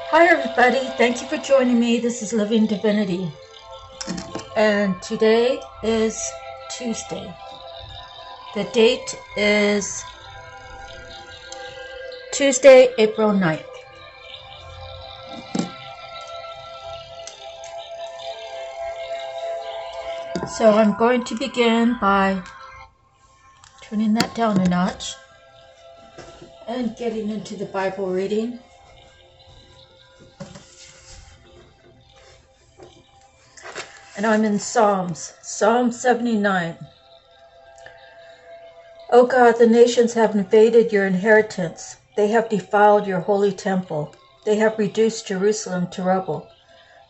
Hi everybody, thank you for joining me. This is Living Divinity, and today is Tuesday. The date is Tuesday, April 9th. So I'm going to begin by turning that down a notch and getting into the Bible reading. And I'm in Psalms, Psalm 79. O God, the nations have invaded your inheritance. They have defiled your holy temple. They have reduced Jerusalem to rubble.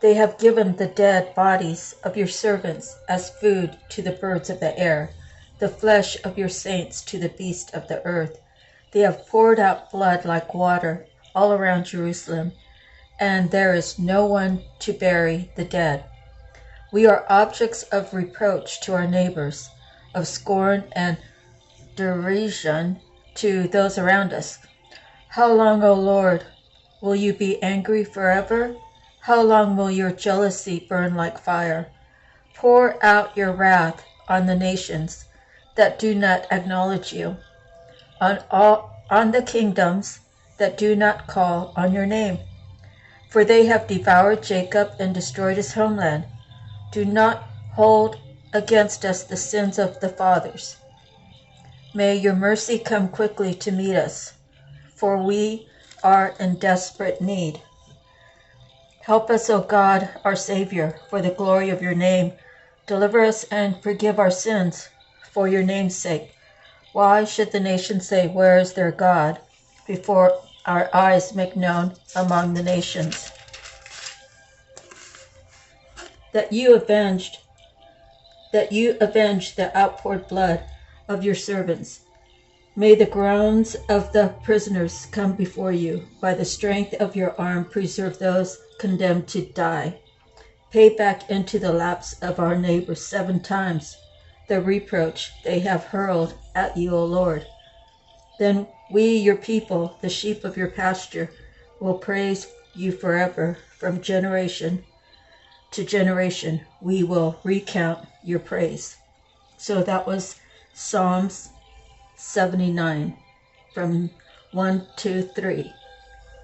They have given the dead bodies of your servants as food to the birds of the air, the flesh of your saints to the beasts of the earth. They have poured out blood like water all around Jerusalem, and there is no one to bury the dead. We are objects of reproach to our neighbors, of scorn and derision to those around us. How long, O Lord, will you be angry forever? How long will your jealousy burn like fire? Pour out your wrath on the nations that do not acknowledge you, on the kingdoms that do not call on your name. For they have devoured Jacob and destroyed his homeland. Do not hold against us the sins of the fathers. May your mercy come quickly to meet us, for we are in desperate need. Help us, O God, our Savior, for the glory of your name. Deliver us and forgive our sins, for your name's sake. Why should the nations say, where is their God, before our eyes make known among the nations that you avenged the outpoured blood of your servants. May the groans of the prisoners come before you. By the strength of your arm, preserve those condemned to die. Pay back into the laps of our neighbors 7 times the reproach they have hurled at you, O Lord. Then we, your people, the sheep of your pasture, will praise you forever. From generation to generation, we will recount your praise. So that was Psalms 79 from 1 to 3,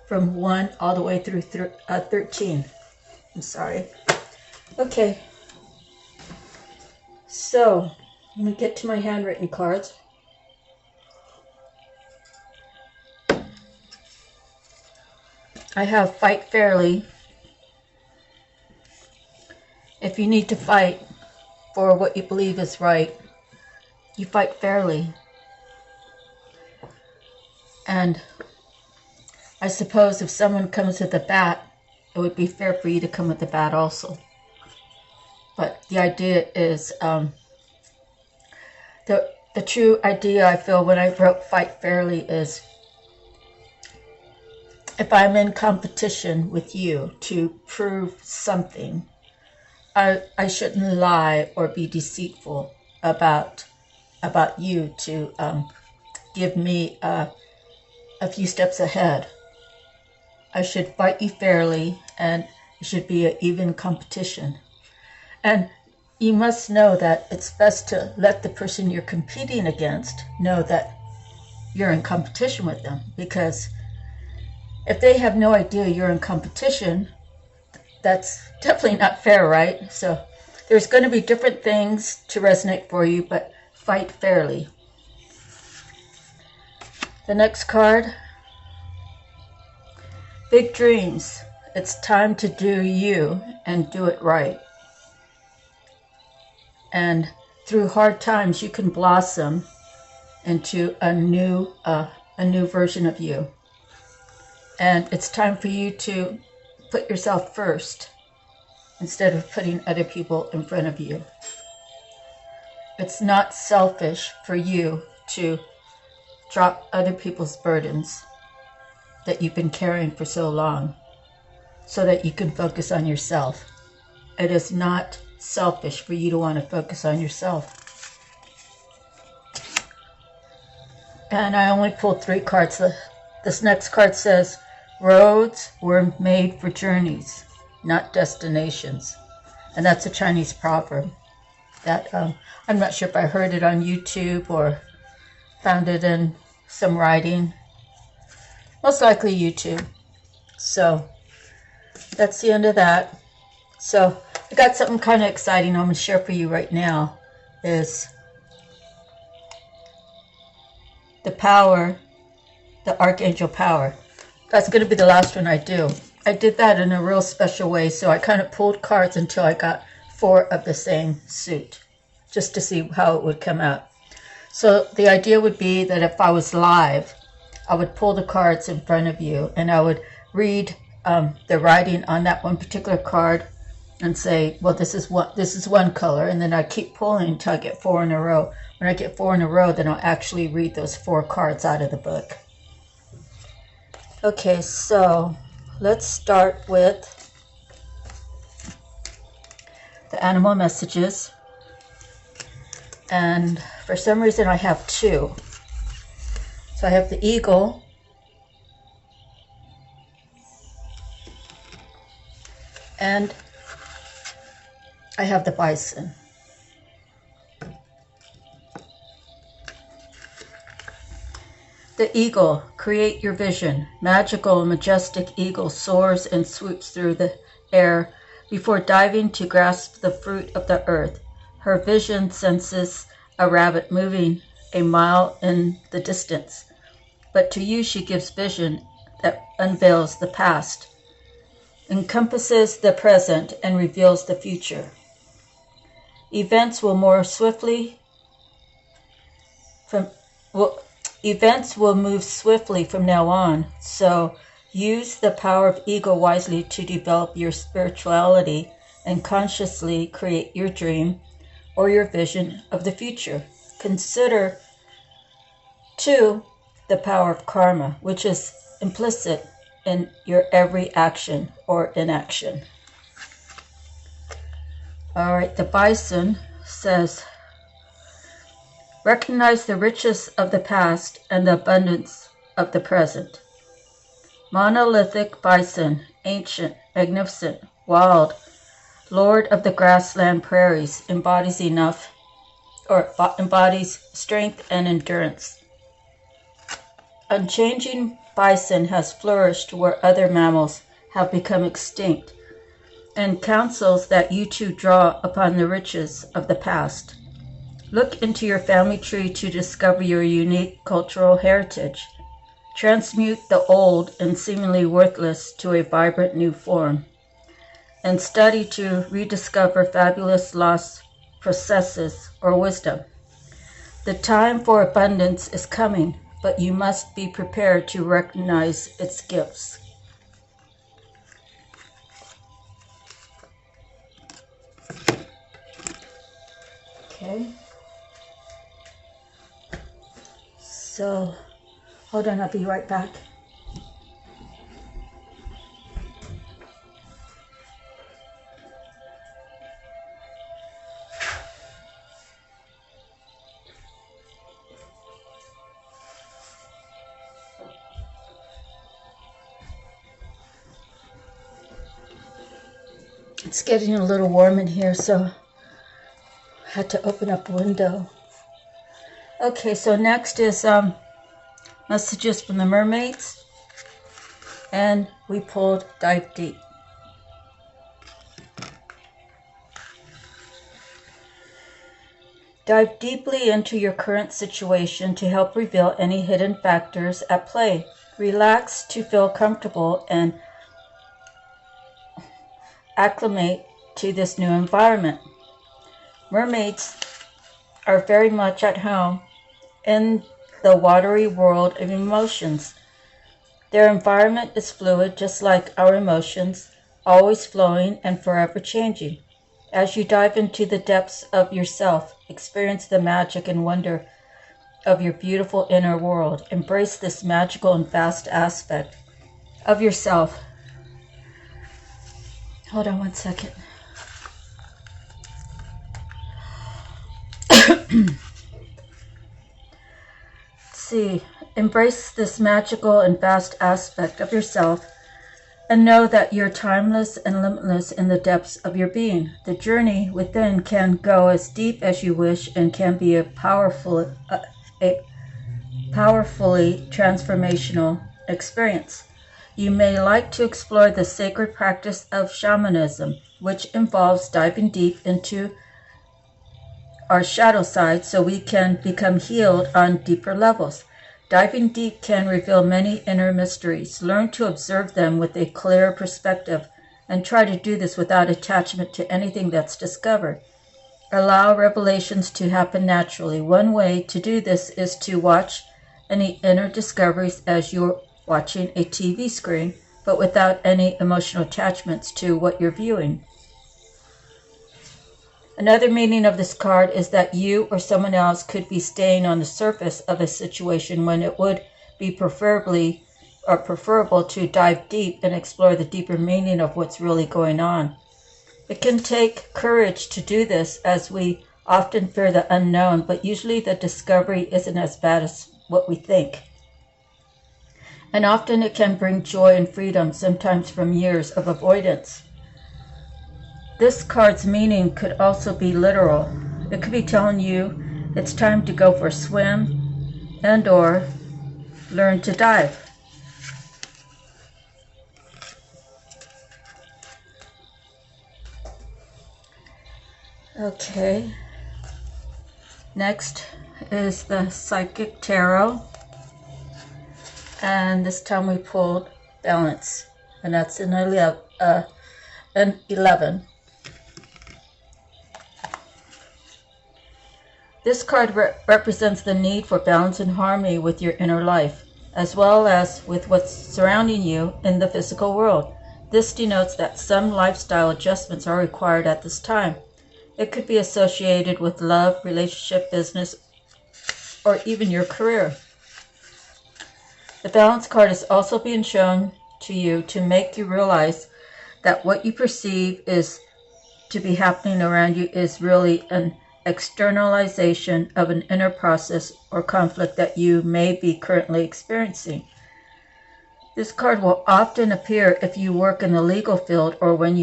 from 1 all the way through 13. I'm sorry. Okay, so I'm going to get to my handwritten cards. I have Fight Fairly. If you need to fight for what you believe is right, you fight fairly. And I suppose if someone comes with a bat, it would be fair for you to come with a bat also. But the idea is, the true idea I feel when I wrote Fight Fairly is, if I'm in competition with you to prove something, I shouldn't lie or be deceitful about you to give me a few steps ahead. I should fight you fairly, and it should be an even competition. And you must know that it's best to let the person you're competing against know that you're in competition with them, because if they have no idea you're in competition, that's definitely not fair, right? So there's going to be different things to resonate for you, but fight fairly. The next card, Big Dreams. It's time to do you and do it right. And through hard times, you can blossom into a new version of you. And it's time for you to put yourself first instead of putting other people in front of you. It's not selfish for you to drop other people's burdens that you've been carrying for so long so that you can focus on yourself. It is not selfish for you to want to focus on yourself. And I only pulled 3 cards. This next card says, Roads were made for journeys, not destinations. And that's a Chinese proverb that I'm not sure if I heard it on YouTube or found it in some writing. Most likely YouTube. So that's the end of that. So I got something kind of exciting I'm going to share for you right now. Is the power, the Archangel power. That's going to be the last one I do. I did that in a real special way, so I kind of pulled cards until I got 4 of the same suit, just to see how it would come out. So the idea would be that if I was live, I would pull the cards in front of you, and I would read the writing on that one particular card and say, well, this is one color, and then I keep pulling until I get 4 in a row. When I get 4 in a row, then I'll actually read those 4 cards out of the book. Okay, so let's start with the animal messages. And for some reason I have 2. So I have the eagle, and I have the bison. The eagle, create your vision. Magical and majestic eagle soars and swoops through the air before diving to grasp the fruit of the earth. Her vision senses a rabbit moving a mile in the distance, but to you she gives vision that unveils the past, encompasses the present, and reveals the future. Events will move swiftly from now on, so use the power of ego wisely to develop your spirituality and consciously create your dream or your vision of the future. Consider, too, the power of karma, which is implicit in your every action or inaction. All right, the bison says, recognize the riches of the past and the abundance of the present. Monolithic bison, ancient, magnificent, wild, lord of the grassland prairies, embodies strength and endurance. Unchanging bison has flourished where other mammals have become extinct, and counsels that you too draw upon the riches of the past. Look into your family tree to discover your unique cultural heritage. Transmute the old and seemingly worthless to a vibrant new form, and study to rediscover fabulous lost processes or wisdom. The time for abundance is coming, but you must be prepared to recognize its gifts. Okay. So, hold on, I'll be right back. It's getting a little warm in here, so I had to open up a window. Okay, so next is messages from the mermaids, and we pulled Dive Deep. Dive deeply into your current situation to help reveal any hidden factors at play. Relax to feel comfortable and acclimate to this new environment. Mermaids are very much at home in the watery world of emotions. Their environment is fluid, just like our emotions, always flowing and forever changing. As you dive into the depths of yourself, experience the magic and wonder of your beautiful inner world. Embrace this magical and vast aspect of yourself. Hold on one second. Let's see. Embrace this magical and vast aspect of yourself and know that you're timeless and limitless in the depths of your being. The journey within can go as deep as you wish and can be a powerfully transformational experience. You may like to explore the sacred practice of shamanism, which involves diving deep into our shadow side so we can become healed on deeper levels. Diving deep can reveal many inner mysteries. Learn to observe them with a clear perspective and try to do this without attachment to anything that's discovered. Allow revelations to happen naturally. One way to do this is to watch any inner discoveries as you're watching a TV screen, but without any emotional attachments to what you're viewing. Another meaning of this card is that you or someone else could be staying on the surface of a situation when it would be preferable to dive deep and explore the deeper meaning of what's really going on. It can take courage to do this, as we often fear the unknown, but usually the discovery isn't as bad as what we think. And often it can bring joy and freedom, sometimes from years of avoidance. This card's meaning could also be literal. It could be telling you it's time to go for a swim and/or learn to dive. Okay. Next is the Psychic Tarot. And this time we pulled Balance. And that's an 11. This card represents the need for balance and harmony with your inner life, as well as with what's surrounding you in the physical world. This denotes that some lifestyle adjustments are required at this time. It could be associated with love, relationship, business, or even your career. The Balance card is also being shown to you to make you realize that what you perceive is to be happening around you is really an externalization of an inner process or conflict that you may be currently experiencing. This card will often appear if you work in the legal field or when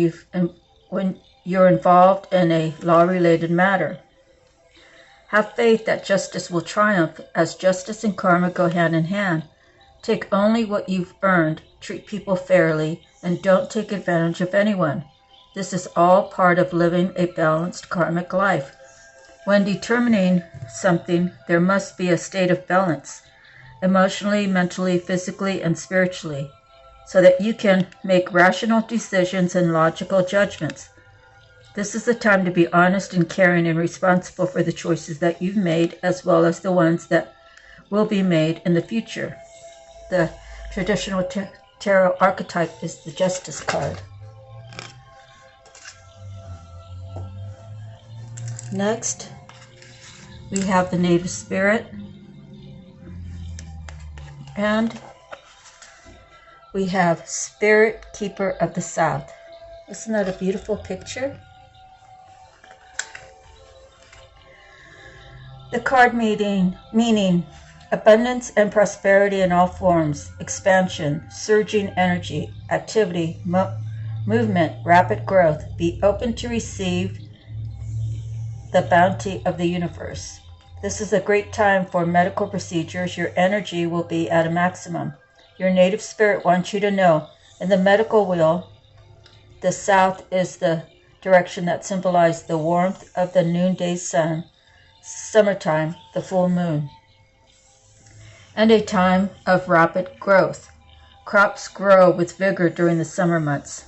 you're involved in a law-related matter. Have faith that justice will triumph, as justice and karma go hand in hand. Take only what you've earned, treat people fairly, and don't take advantage of anyone. This is all part of living a balanced karmic life. When determining something, there must be a state of balance, emotionally, mentally, physically, and spiritually, so that you can make rational decisions and logical judgments. This is the time to be honest and caring and responsible for the choices that you've made, as well as the ones that will be made in the future. The traditional tarot archetype is the Justice card. Next, we have the Native Spirit, and we have Spirit Keeper of the South. Isn't that a beautiful picture? The card meaning abundance and prosperity in all forms, expansion, surging energy, activity, movement, rapid growth. Be open to receive the bounty of the universe. This is a great time for medical procedures. Your energy will be at a maximum. Your native spirit wants you to know, in the medical wheel, the south is the direction that symbolizes the warmth of the noonday sun, summertime, the full moon, and a time of rapid growth. Crops grow with vigor during the summer months.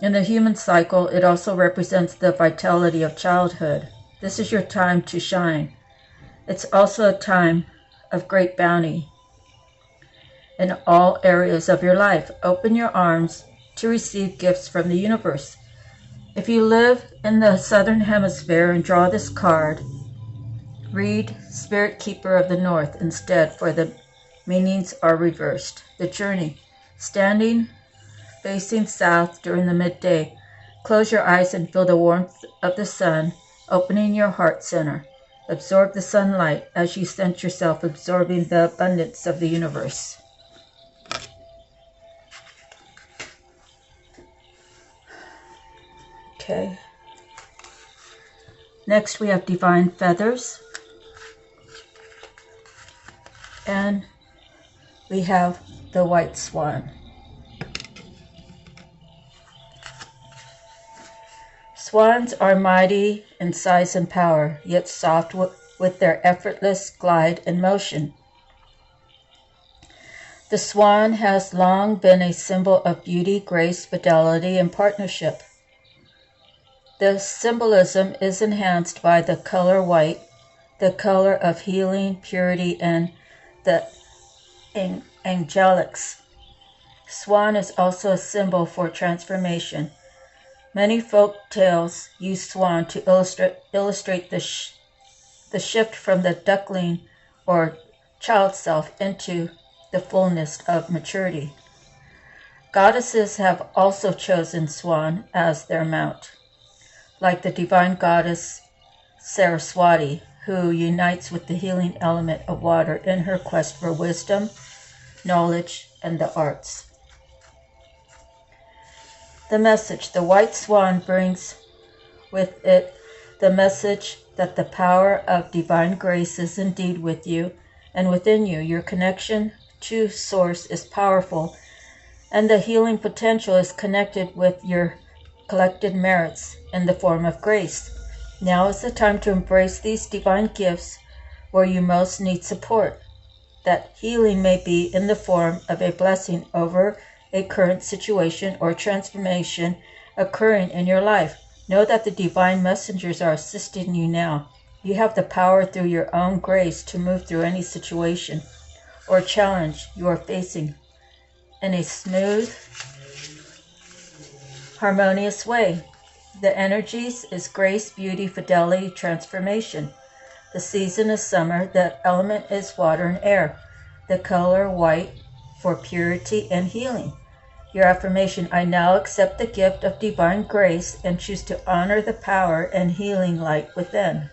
In the human cycle, it also represents the vitality of childhood. This is your time to shine. It's also a time of great bounty in all areas of your life. Open your arms to receive gifts from the universe. If you live in the southern hemisphere and draw this card, read Spirit Keeper of the North instead, for the meanings are reversed. The journey. Standing facing south during the midday. Close your eyes and feel the warmth of the sun, opening your heart center. Absorb the sunlight as you sense yourself absorbing the abundance of the universe. Okay. Next we have divine feathers. And we have the white swan. Swans are mighty in size and power, yet soft with their effortless glide and motion. The swan has long been a symbol of beauty, grace, fidelity, and partnership. The symbolism is enhanced by the color white, the color of healing, purity, and the angelics. Swan is also a symbol for transformation. Many folk tales use swan to illustrate the shift from the duckling or child self into the fullness of maturity. Goddesses have also chosen swan as their mount, like the divine goddess Saraswati, who unites with the healing element of water in her quest for wisdom, knowledge, and the arts. The message. The white swan brings with it the message that the power of divine grace is indeed with you and within you. Your connection to Source is powerful, and the healing potential is connected with your collected merits in the form of grace. Now is the time to embrace these divine gifts where you most need support, that healing may be in the form of a blessing over a current situation or transformation occurring in your life. Know that the divine messengers are assisting you now. You have the power through your own grace to move through any situation or challenge you are facing in a smooth, harmonious way. The energies is grace, beauty, fidelity, transformation. The season is summer. The element is water and air. The color white for purity and healing. Your affirmation: I now accept the gift of divine grace and choose to honor the power and healing light within.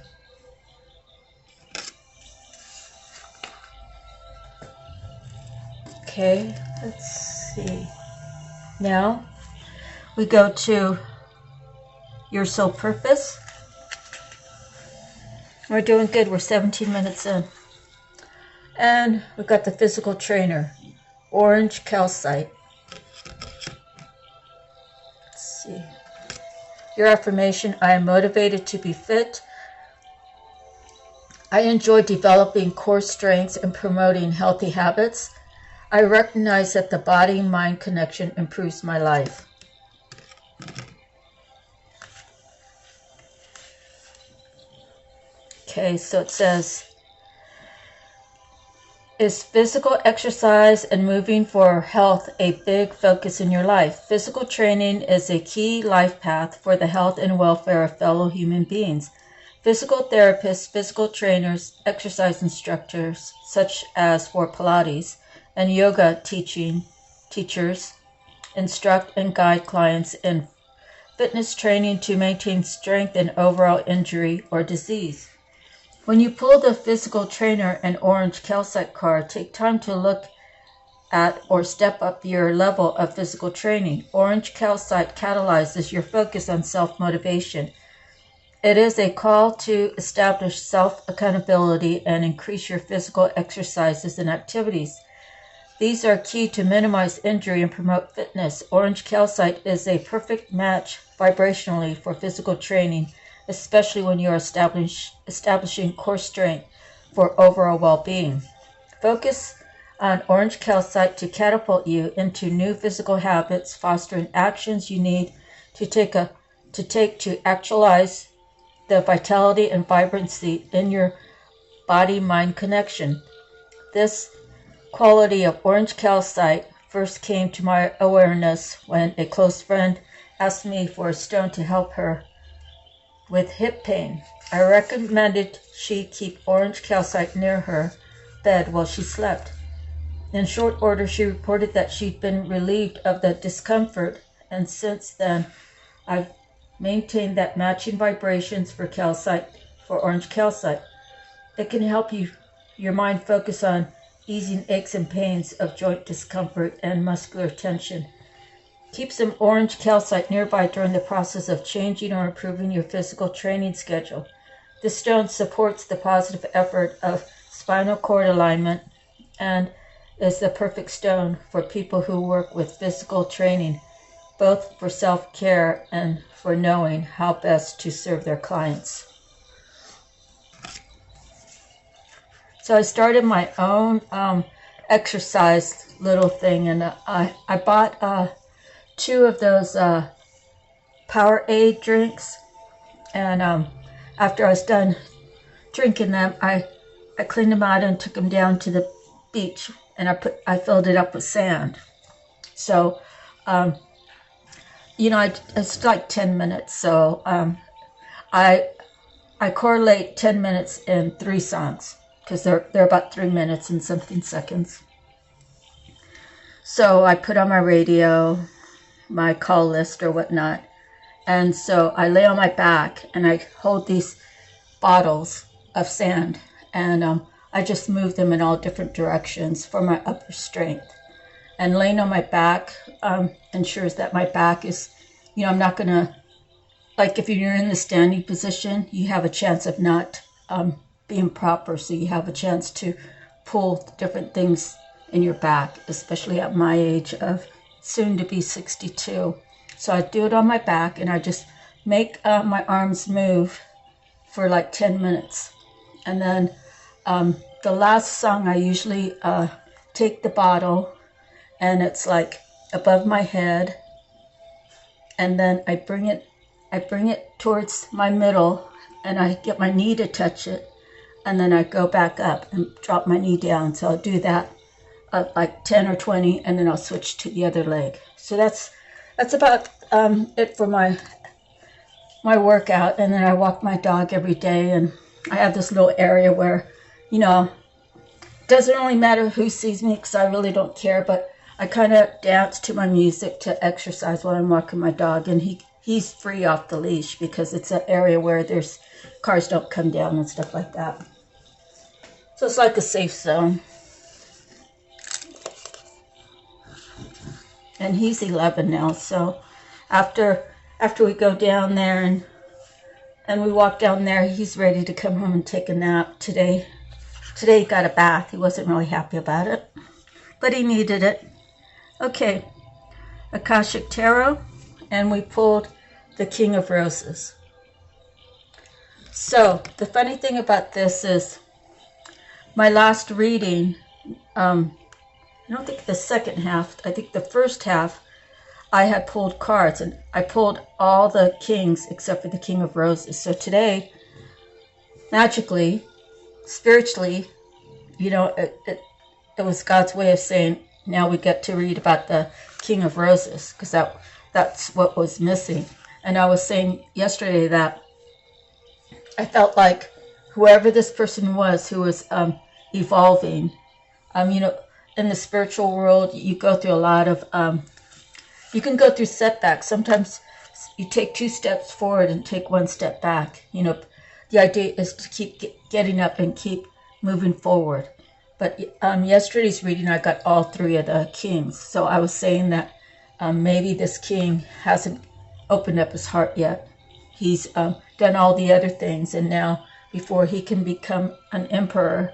Okay, let's see. Now we go to your soul purpose. We're doing good. We're 17 minutes in. And we've got the physical trainer, orange calcite. Let's see. Your affirmation: I am motivated to be fit. I enjoy developing core strengths and promoting healthy habits. I recognize that the body-mind connection improves my life. Okay, so it says, is physical exercise and moving for health a big focus in your life? Physical training is a key life path for the health and welfare of fellow human beings. Physical therapists, physical trainers, exercise instructors, such as for Pilates, and yoga teachers instruct and guide clients in fitness training to maintain strength and overall injury or disease. When you pull the physical trainer and orange calcite card, take time to look at or step up your level of physical training. Orange calcite catalyzes your focus on self-motivation. It is a call to establish self-accountability and increase your physical exercises and activities. These are key to minimize injury and promote fitness. Orange calcite is a perfect match vibrationally for physical training, especially when you are establishing core strength for overall well-being. Focus on orange calcite to catapult you into new physical habits, fostering actions you need to take to actualize the vitality and vibrancy in your body-mind connection. This quality of orange calcite first came to my awareness when a close friend asked me for a stone to help her with hip pain. I recommended she keep orange calcite near her bed while she slept. In short order, she reported that she'd been relieved of the discomfort, and since then, I've maintained that matching vibrations for orange calcite. It can help your mind focus on easing aches and pains of joint discomfort and muscular tension. Keep some orange calcite nearby during the process of changing or improving your physical training schedule. This stone supports the positive effort of spinal cord alignment and is the perfect stone for people who work with physical training, both for self-care and for knowing how best to serve their clients. So I started my own exercise little thing, and I bought 2 of those Powerade drinks, and after I was done drinking them, I cleaned them out and took them down to the beach, and I filled it up with sand. So it's like 10 minutes. So I correlate 10 minutes in 3 songs, because they're about 3 minutes and something seconds. So I put on my radio, my call list or whatnot, and so I lay on my back and I hold these bottles of sand, and I just move them in all different directions for my upper strength. And laying on my back ensures that my back is, I'm not gonna, like if you're in the standing position, you have a chance of not being proper, so you have a chance to pull different things in your back, especially at my age of soon to be 62. So I do it on my back, and I just make my arms move for like 10 minutes. And then the last song, I usually take the bottle, and it's like above my head, and then I bring it towards my middle, and I get my knee to touch it, and then I go back up and drop my knee down. So I'll do that like 10 or 20, and then I'll switch to the other leg. So that's about it for my workout. And then I walk my dog every day, and I have this little area where, it doesn't really matter who sees me, because I really don't care, but I kind of dance to my music to exercise while I'm walking my dog, and he's free off the leash, because it's an area where there's cars don't come down and stuff like that. So it's like a safe zone. And he's 11 now, so after we go down there and we walk down there, he's ready to come home and take a nap. Today he got a bath. He wasn't really happy about it, but he needed it. Okay, Akashic Tarot, and we pulled the King of Roses. So the funny thing about this is my last reading, I don't think the second half, I think the first half, I had pulled cards, and I pulled all the kings except for the King of Roses. So today, magically, spiritually, it was God's way of saying, now we get to read about the King of Roses, because that's what was missing. And I was saying yesterday that I felt like whoever this person was who was evolving, in the spiritual world, you go through a lot of, you can go through setbacks. Sometimes you take 2 steps forward and take 1 step back. The idea is to keep getting up and keep moving forward. But yesterday's reading, I got all 3 of the kings. So I was saying that maybe this king hasn't opened up his heart yet. He's done all the other things, and now before he can become an emperor,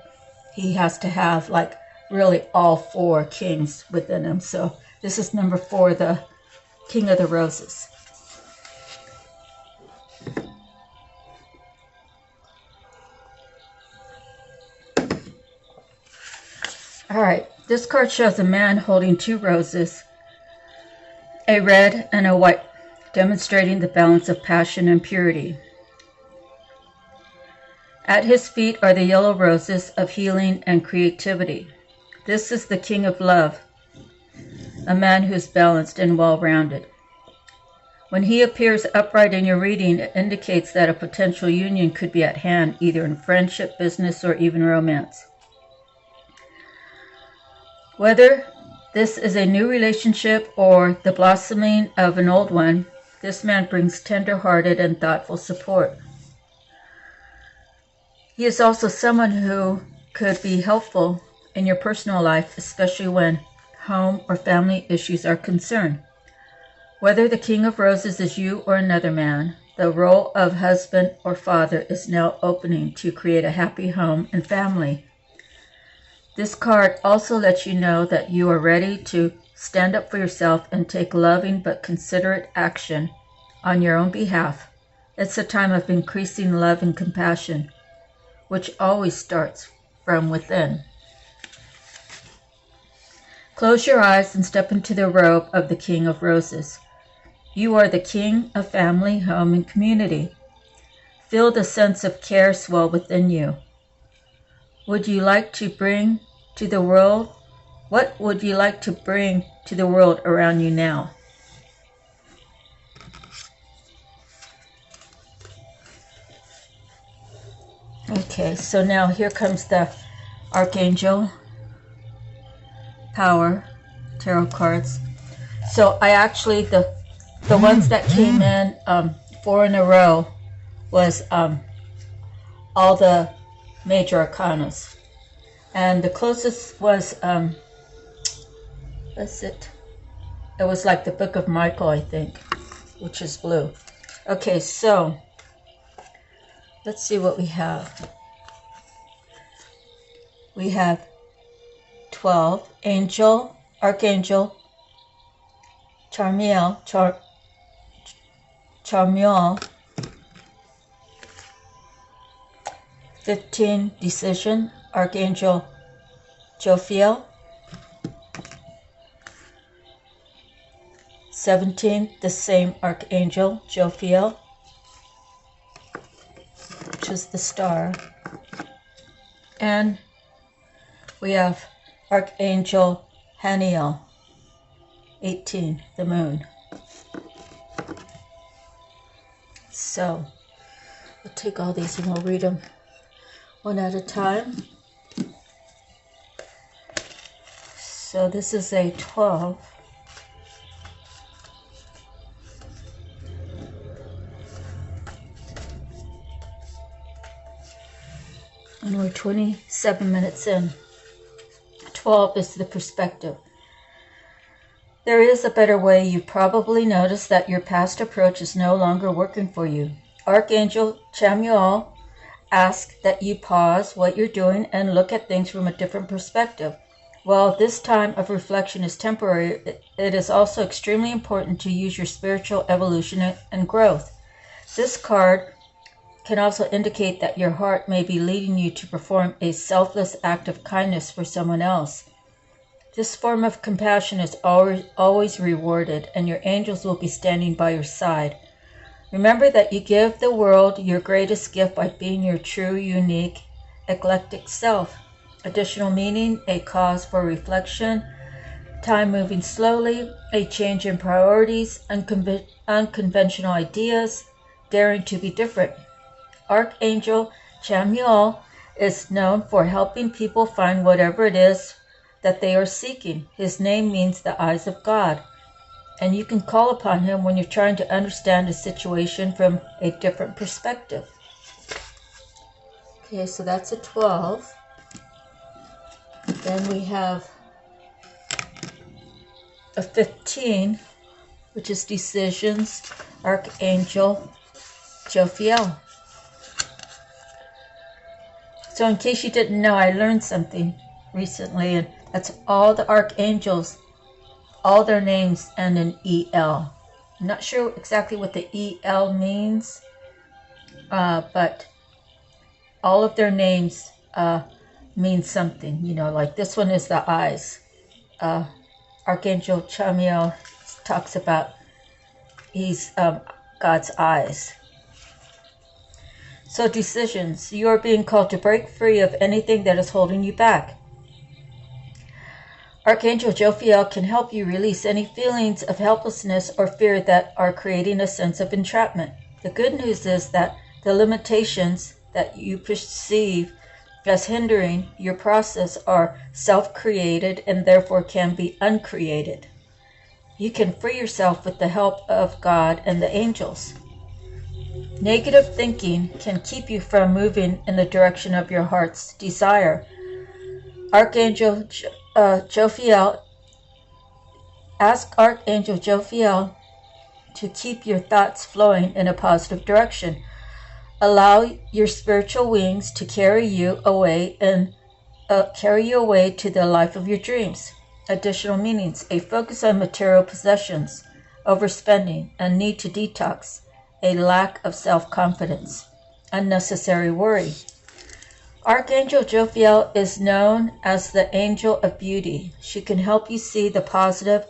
he has to have like really all 4 kings within him. So this is number 4, the King of the Roses. All right, this card shows a man holding 2 roses, a red and a white, demonstrating the balance of passion and purity. At his feet are the yellow roses of healing and creativity. This is the King of Love, a man who's balanced and well-rounded. When he appears upright in your reading, it indicates that a potential union could be at hand, either in friendship, business, or even romance. Whether this is a new relationship or the blossoming of an old one, this man brings tender-hearted and thoughtful support. He is also someone who could be helpful in your personal life, especially when home or family issues are concerned. Whether the King of Roses is you or another man, the role of husband or father is now opening to create a happy home and family. This card also lets you know that you are ready to stand up for yourself and take loving but considerate action on your own behalf. It's a time of increasing love and compassion, which always starts from within. Close your eyes and step into the robe of the King of Roses. You are the king of family, home, and community. Feel the sense of care swell within you. Would you like to bring to the world? What would you like to bring to the world around you now? Okay, so now here comes the Archangel Power Tarot cards. So I actually, the ones that came in 4 in a row was all the major arcanas. And the closest was, that's it. It was like the Book of Michael, I think, which is blue. Okay, so let's see what we have. We have 12, Angel, Archangel, Charmiel, Charmiel, 15, Decision, Archangel Jophiel, 17, the same Archangel Jophiel, which is the star, and we have Archangel Haniel, 18, the moon. So we'll take all these and we'll read them one at a time. So this is a 12. And we're 27 minutes in. 12 is the perspective. There is a better way. You probably noticed that your past approach is no longer working for you. Archangel Chamuel asks that you pause what you're doing and look at things from a different perspective. While this time of reflection is temporary, it is also extremely important to use your spiritual evolution and growth. This card can also indicate that your heart may be leading you to perform a selfless act of kindness for someone else. This form of compassion is always rewarded, and your angels will be standing by your side. Remember that you give the world your greatest gift by being your true, unique, eclectic self. Additional meaning, a cause for reflection, time moving slowly, a change in priorities, unconventional ideas, daring to be different. Archangel Chamuel is known for helping people find whatever it is that they are seeking. His name means the eyes of God, and you can call upon him when you're trying to understand a situation from a different perspective. Okay, so that's a 12. Then we have a 15, which is Decisions, Archangel Jophiel. So in case you didn't know, I learned something recently, and that's all the archangels, all their names end in EL. I'm not sure exactly what the EL means, but all of their names mean something. You know, like this one is the eyes. Archangel Chamuel talks about he's God's eyes. So decisions. You are being called to break free of anything that is holding you back. Archangel Jophiel can help you release any feelings of helplessness or fear that are creating a sense of entrapment. The good news is that the limitations that you perceive as hindering your process are self-created and therefore can be uncreated. You can free yourself with the help of God and the angels. Negative thinking can keep you from moving in the direction of your heart's desire. Archangel Jophiel, ask Archangel Jophiel to keep your thoughts flowing in a positive direction. Allow your spiritual wings to carry you away to the life of your dreams. Additional meanings: a focus on material possessions, overspending, and need to detox, a lack of self-confidence, unnecessary worry. Archangel Jophiel is known as the Angel of Beauty. She can help you see the positive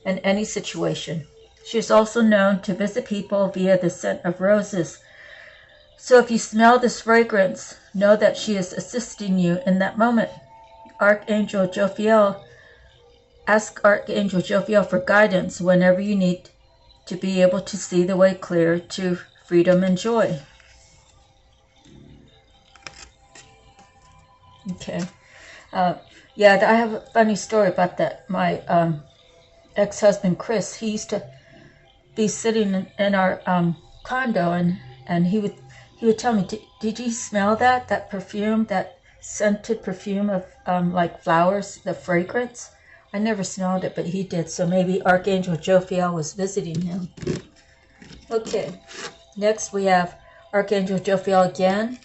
in any situation. She is also known to visit people via the scent of roses. So if you smell this fragrance, know that she is assisting you in that moment. Archangel Jophiel, ask Archangel Jophiel for guidance whenever you need to be able to see the way clear to freedom and joy. Okay. Yeah, I have a funny story about that. My ex-husband, Chris, he used to be sitting in our condo, and he would tell me, did you smell that perfume, that scented perfume of like flowers, the fragrance? I never smelled it, but he did. So maybe Archangel Jophiel was visiting him. Okay, next we have Archangel Jophiel again,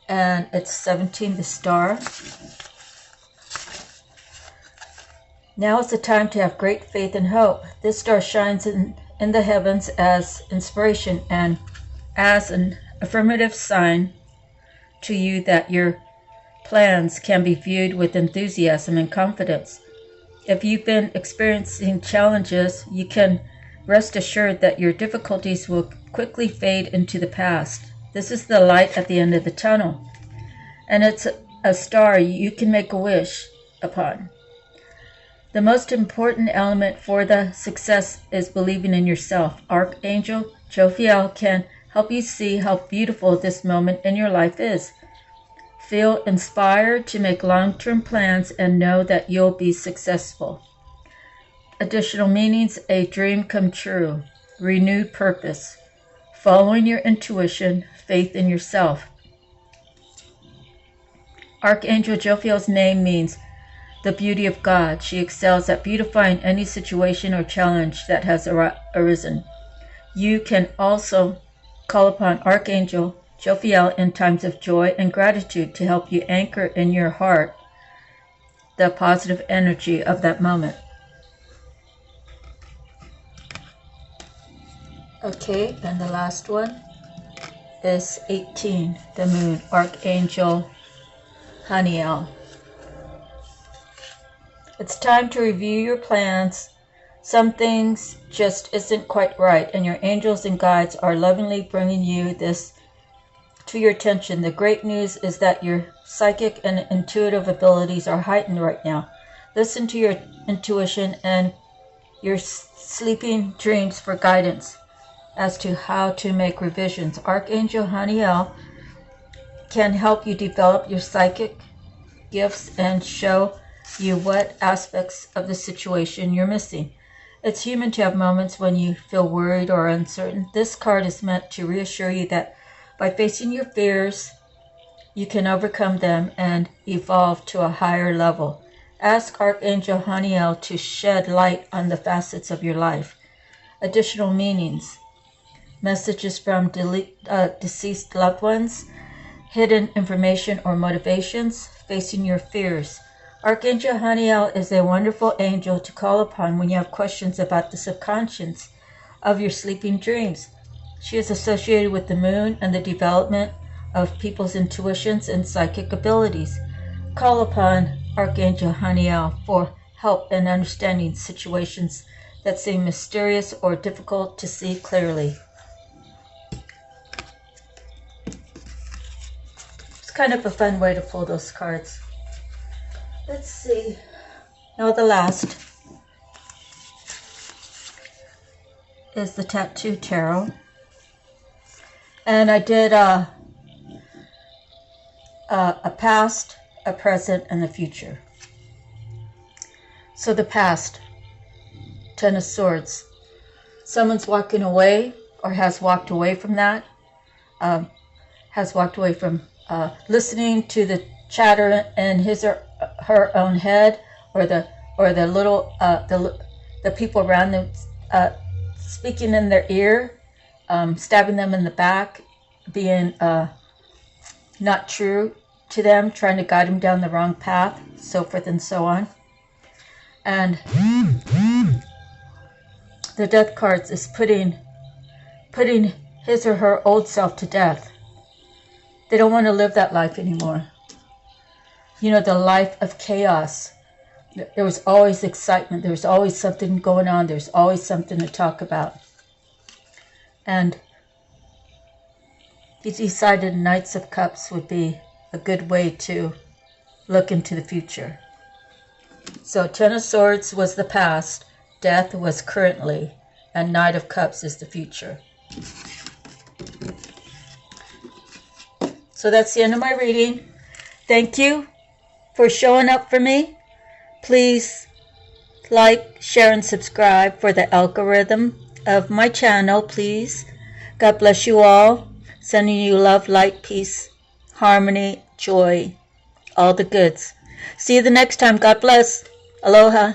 and it's 17, the star. Now is the time to have great faith and hope. This star shines in the heavens as inspiration and as an affirmative sign to you that your plans can be viewed with enthusiasm and confidence. If you've been experiencing challenges, you can rest assured that your difficulties will quickly fade into the past. This is the light at the end of the tunnel, and it's a star you can make a wish upon. The most important element for the success is believing in yourself. Archangel Jophiel can help you see how beautiful this moment in your life is. Feel inspired to make long-term plans and know that you'll be successful. Additional meanings: a dream come true, renewed purpose, following your intuition, faith in yourself. Archangel Jophiel's name means the beauty of God. She excels at beautifying any situation or challenge that has arisen. You can also call upon Archangel Jophiel in times of joy and gratitude to help you anchor in your heart the positive energy of that moment. Okay, and the last one is 18, the moon, Archangel Haniel. It's time to review your plans. Some things just isn't quite right, and your angels and guides are lovingly bringing you this to your attention. The great news is that your psychic and intuitive abilities are heightened right now. Listen to your intuition and your sleeping dreams for guidance as to how to make revisions. Archangel Haniel can help you develop your psychic gifts and show you what aspects of the situation you're missing. It's human to have moments when you feel worried or uncertain. This card is meant to reassure you that by facing your fears, you can overcome them and evolve to a higher level. Ask Archangel Haniel to shed light on the facets of your life. Additional meanings: messages from deceased loved ones, hidden information or motivations, facing your fears. Archangel Haniel is a wonderful angel to call upon when you have questions about the subconscious of your sleeping dreams. She is associated with the moon and the development of people's intuitions and psychic abilities. Call upon Archangel Haniel for help in understanding situations that seem mysterious or difficult to see clearly. It's kind of a fun way to pull those cards. Let's see. Now the last is the Tattoo Tarot. And I did a past, a present, and the future. So the past, Ten of Swords. Someone's walking away or has walked away from that. has walked away from listening to the chatter in his or her own head, or the little the people around them speaking in their ear, stabbing them in the back, being not true to them, trying to guide them down the wrong path, so forth and so on. And the death cards is putting his or her old self to death. They don't want to live that life anymore. You know, the life of chaos. There was always excitement. There was always something going on. There's always something to talk about. And he decided Knights of Cups would be a good way to look into the future. So Ten of Swords was the past, Death was currently, and Knight of Cups is the future. So that's the end of my reading. Thank you for showing up for me. Please like, share, and subscribe for the algorithm of my channel, please. God bless you all. Sending you love, light, peace, harmony, joy, all the goods. See you the next time. God bless. Aloha.